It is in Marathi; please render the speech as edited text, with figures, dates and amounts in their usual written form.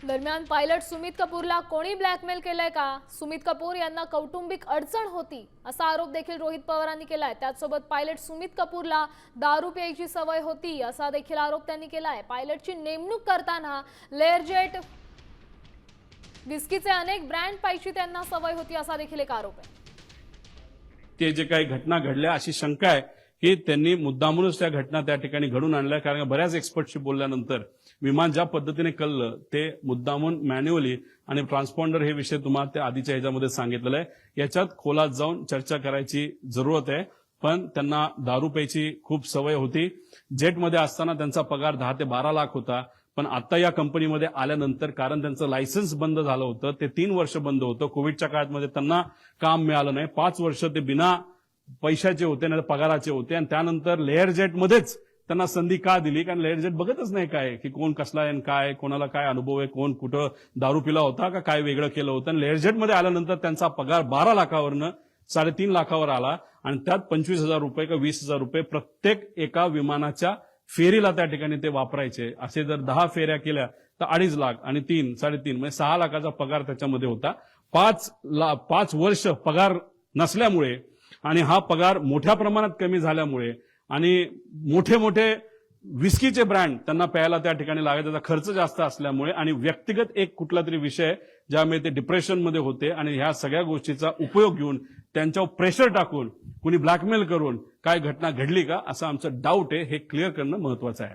दरम्यान पायलट सुमित कपूरला कोणी ब्लॅकमेल केलंय का? सुमित कपूर यांना कौटुंबिक अडचण होती असा आरोप देखील रोहित पवारांनी केलाय। त्याचसोबत पायलट सुमित कपूरला दारू प्यायची सवय होती असा देखील आरोप त्यांनी केलाय। पायलटची नेमणूक करताना लेअरजेट विस्कीचे अनेक ब्रँड पाहिजे त्यांना सवय होती असा देखील एक आरोप आहे। ते जे काही घटना घडल्या अशी शंका आहे की त्यांनी मुद्दामूनच त्या घटना त्या ठिकाणी घडून आणल्या, कारण बऱ्याच एक्सपर्टशी बोलल्यानंतर विमान ज्या पद्धतीने कळलं ते मुद्दामून मॅन्युअली आणि ट्रान्सपॉन्डर हे विषय तुम्हाला त्या आधीच्या ह्याच्यामध्ये सांगितलेलं आहे। याच्यात खोलात जाऊन चर्चा करायची जरूरत आहे, पण त्यांना दारू प्यायची खूप सवय होती। जेटमध्ये असताना त्यांचा पगार 10 ते 12 लाख होता, पण आता या कंपनीमध्ये आल्यानंतर कारण त्यांचं लायसन्स बंद झालं होतं, ते 3 वर्ष बंद होतं। कोविडच्या काळामध्ये त्यांना काम मिळालं नाही, 5 वर्ष ते बिना पैशाचे होते नाही पगाराचे होते, आणि त्यानंतर लेअर जेटमध्येच त्यांना संधी का दिली? कारण लेअर जेट बघतच नाही काय की कोण कसला आहे, काय कोणाला काय अनुभव आहे, कोण कुठं दारू पिला होता का काय वेगळं केलं होतं। आणि लेअर जेटमध्ये आल्यानंतर त्यांचा पगार 12 लाखावरनं 3.5 लाखावर आला, आणि त्यात 25,000 रुपये का 20,000 रुपये प्रत्येक एका विमानाच्या फेरीला त्या ठिकाणी ते वापरायचे। असे जर 10 फेऱ्या केल्या तर 2.5 लाख आणि 3, 3.5 म्हणजे 6 लाखाचा पगार त्याच्यामध्ये होता। 5 वर्ष पगार नसल्यामुळे आणि हा पगार मोठ्या प्रमाणात कमी झाल्यामुळे आणि मोठे मोठे विस्कीचे ब्रँड त्यांना प्यायला त्या ठिकाणी लागायचा, त्याचा खर्च जास्त असल्यामुळे आणि व्यक्तिगत एक कुठला तरी विषय ज्यामुळे ते डिप्रेशनमध्ये होते, आणि ह्या सगळ्या गोष्टीचा उपयोग घेऊन त्यांच्यावर प्रेशर टाकून कुणी ब्लॅकमेल करून काय घटना घडली का असं आमचं डाऊट आहे। हे क्लिअर करणं महत्वाचं आहे।